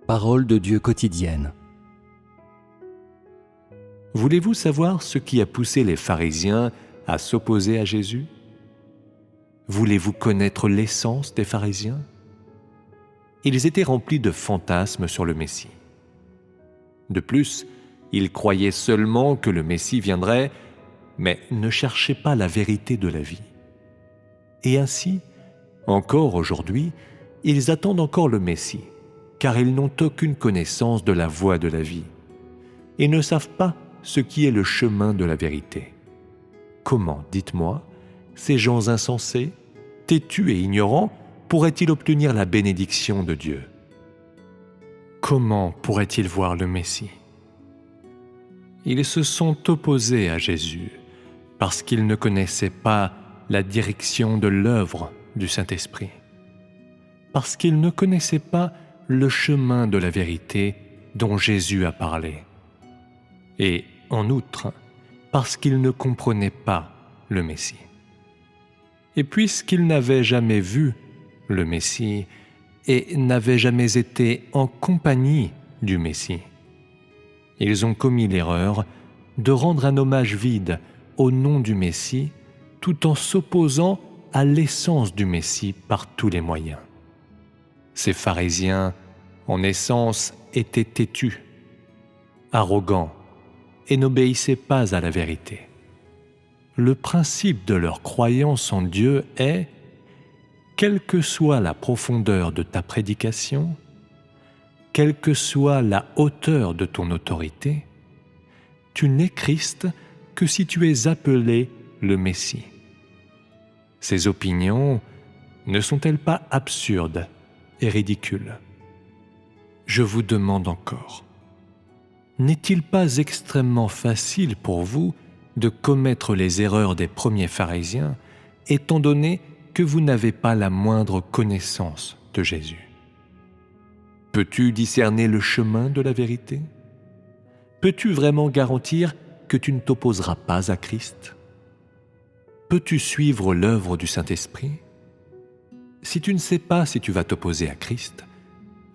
Parole de Dieu quotidienne. Voulez-vous savoir ce qui a poussé les pharisiens à s'opposer à Jésus? Voulez-vous connaître l'essence des pharisiens? Ils étaient remplis de fantasmes sur le Messie. De plus, ils croyaient seulement que le Messie viendrait, mais ne cherchaient pas la vérité de la vie. Et ainsi, encore aujourd'hui, ils attendent encore le Messie, car ils n'ont aucune connaissance de la voie de la vie, et ne savent pas ce qui est le chemin de la vérité. Comment, dites-moi, ces gens insensés, têtus et ignorants, pourraient-ils obtenir la bénédiction de Dieu? Comment pourraient-ils voir le Messie? Ils se sont opposés à Jésus parce qu'ils ne connaissaient pas la direction de l'œuvre du Saint-Esprit, parce qu'ils ne connaissaient pas le chemin de la vérité dont Jésus a parlé, et en outre, parce qu'ils ne comprenaient pas le Messie. Et puisqu'ils n'avaient jamais vu le Messie et n'avaient jamais été en compagnie du Messie, ils ont commis l'erreur de rendre un hommage vide au nom du Messie tout en s'opposant à l'essence du Messie par tous les moyens. Ces pharisiens, en essence, étaient têtus, arrogants et n'obéissaient pas à la vérité. Le principe de leur croyance en Dieu est « quelle que soit la profondeur de ta prédication, quelle que soit la hauteur de ton autorité, tu n'es Christ que si tu es appelé le Messie. » Ces opinions ne sont-elles pas absurdes et ridicules? Je vous demande encore, n'est-il pas extrêmement facile pour vous de commettre les erreurs des premiers pharisiens, étant donné que vous n'avez pas la moindre connaissance de Jésus? Peux-tu discerner le chemin de la vérité? Peux-tu vraiment garantir que tu ne t'opposeras pas à Christ? Peux-tu suivre l'œuvre du Saint-Esprit? Si tu ne sais pas si tu vas t'opposer à Christ,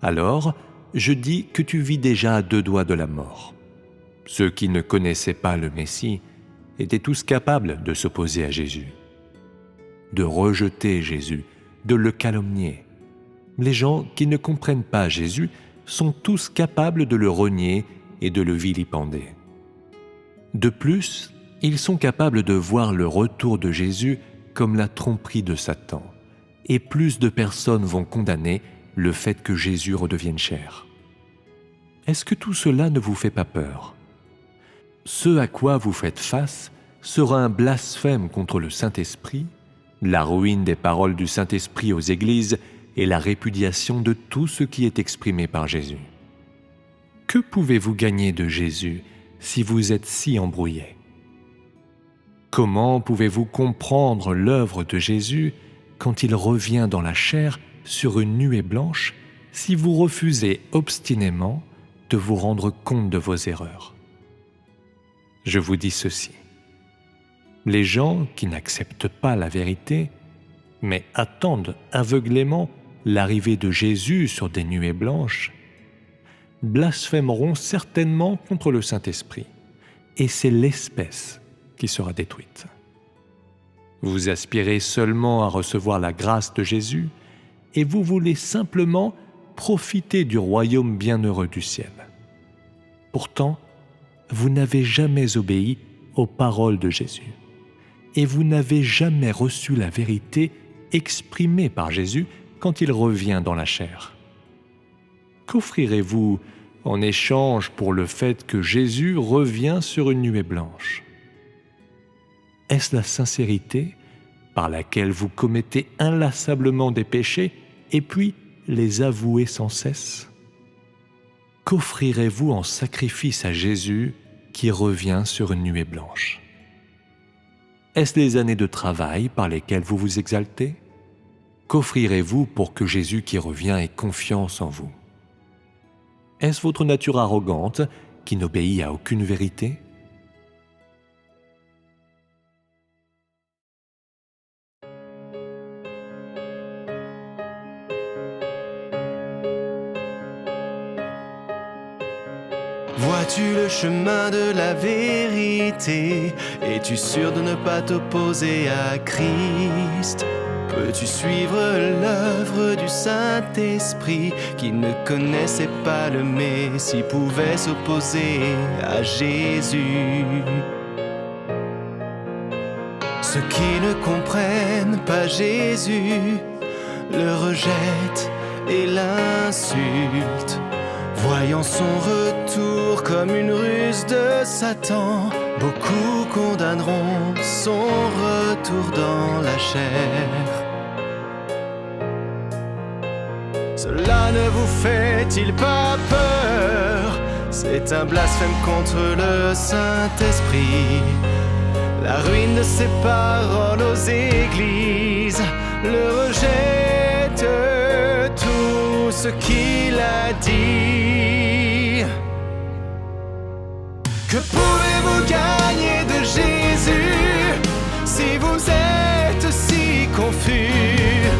alors je dis que tu vis déjà à 2 doigts de la mort. Ceux qui ne connaissaient pas le Messie étaient tous capables de s'opposer à Jésus, de rejeter Jésus, de le calomnier. Les gens qui ne comprennent pas Jésus sont tous capables de le renier et de le vilipender. De plus, ils sont capables de voir le retour de Jésus comme la tromperie de Satan, et plus de personnes vont condamner le fait que Jésus redevienne chair. Est-ce que tout cela ne vous fait pas peur? Ce à quoi vous faites face sera un blasphème contre le Saint-Esprit, la ruine des paroles du Saint-Esprit aux églises et la répudiation de tout ce qui est exprimé par Jésus. Que pouvez-vous gagner de Jésus si vous êtes si embrouillé? Comment pouvez-vous comprendre l'œuvre de Jésus quand il revient dans la chair sur une nuée blanche si vous refusez obstinément de vous rendre compte de vos erreurs? Je vous dis ceci. Les gens qui n'acceptent pas la vérité, mais attendent aveuglément l'arrivée de Jésus sur des nuées blanches, blasphémeront certainement contre le Saint-Esprit, et c'est l'espèce qui sera détruite. Vous aspirez seulement à recevoir la grâce de Jésus, et vous voulez simplement profiter du royaume bienheureux du ciel. Pourtant, vous n'avez jamais obéi aux paroles de Jésus, et vous n'avez jamais reçu la vérité exprimée par Jésus quand il revient dans la chair. Qu'offrirez-vous en échange pour le fait que Jésus revient sur une nuée blanche? Est-ce la sincérité par laquelle vous commettez inlassablement des péchés et puis les avouez sans cesse? Qu'offrirez-vous en sacrifice à Jésus qui revient sur une nuée blanche? Est-ce les années de travail par lesquelles vous vous exaltez? Qu'offrirez-vous pour que Jésus qui revient ait confiance en vous? Est-ce votre nature arrogante qui n'obéit à aucune vérité? Vois-tu le chemin de la vérité? Es-tu sûr de ne pas t'opposer à Christ? Peux-tu suivre l'œuvre du Saint-Esprit qui ne connaissait pas le Messie, pouvait s'opposer à Jésus? Ceux qui ne comprennent pas Jésus le rejettent et l'insultent, voyant son retour comme une ruse de Satan. Beaucoup condamneront son retour dans la chair. Cela ne vous fait-il pas peur? C'est un blasphème contre le Saint-Esprit. La ruine de ses paroles aux églises le rejette tout ce qu'il a dit. Que pouvez-vous gagner de Jésus si vous êtes si confus?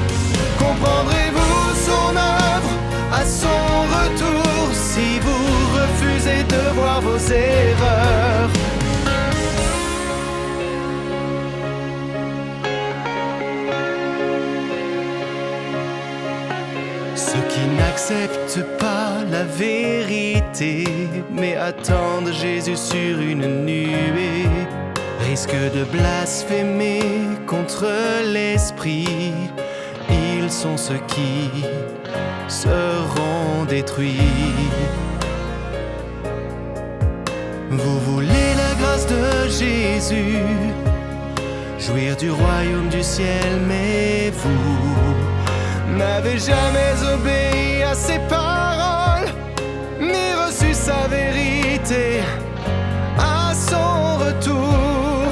Comprendrez-vous son œuvre à son retour si vous refusez de voir vos erreurs? Ceux qui n'acceptent pas la vérité, mais attendent Jésus sur une nuée, risquent de blasphémer contre l'Esprit. Ils sont ceux qui seront détruits. Vous voulez la grâce de Jésus, jouir du royaume du ciel, mais vous n'avez jamais obéi à ses paroles, ni reçu sa vérité à son retour.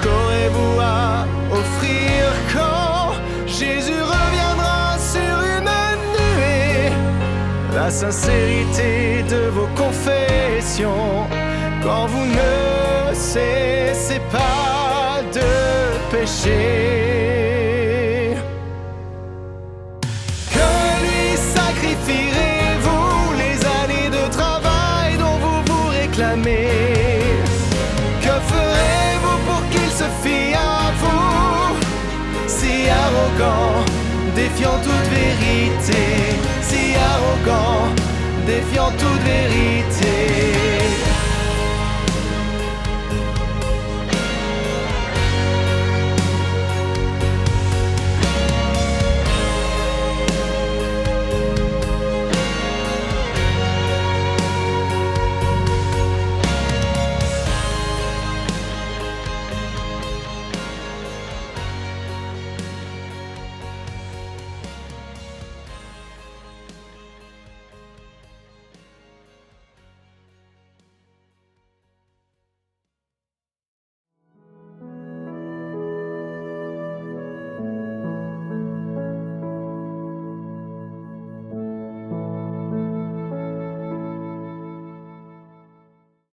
Qu'aurez-vous à offrir quand Jésus reviendra sur une nuée? La sincérité de vos confessions, quand vous ne cessez pas de pécher. Que lui sacrifierez-vous les années de travail dont vous vous réclamez? Que ferez-vous pour qu'il se fie à vous? Si arrogant, défiant toute vérité, si arrogant, défiant toute vérité.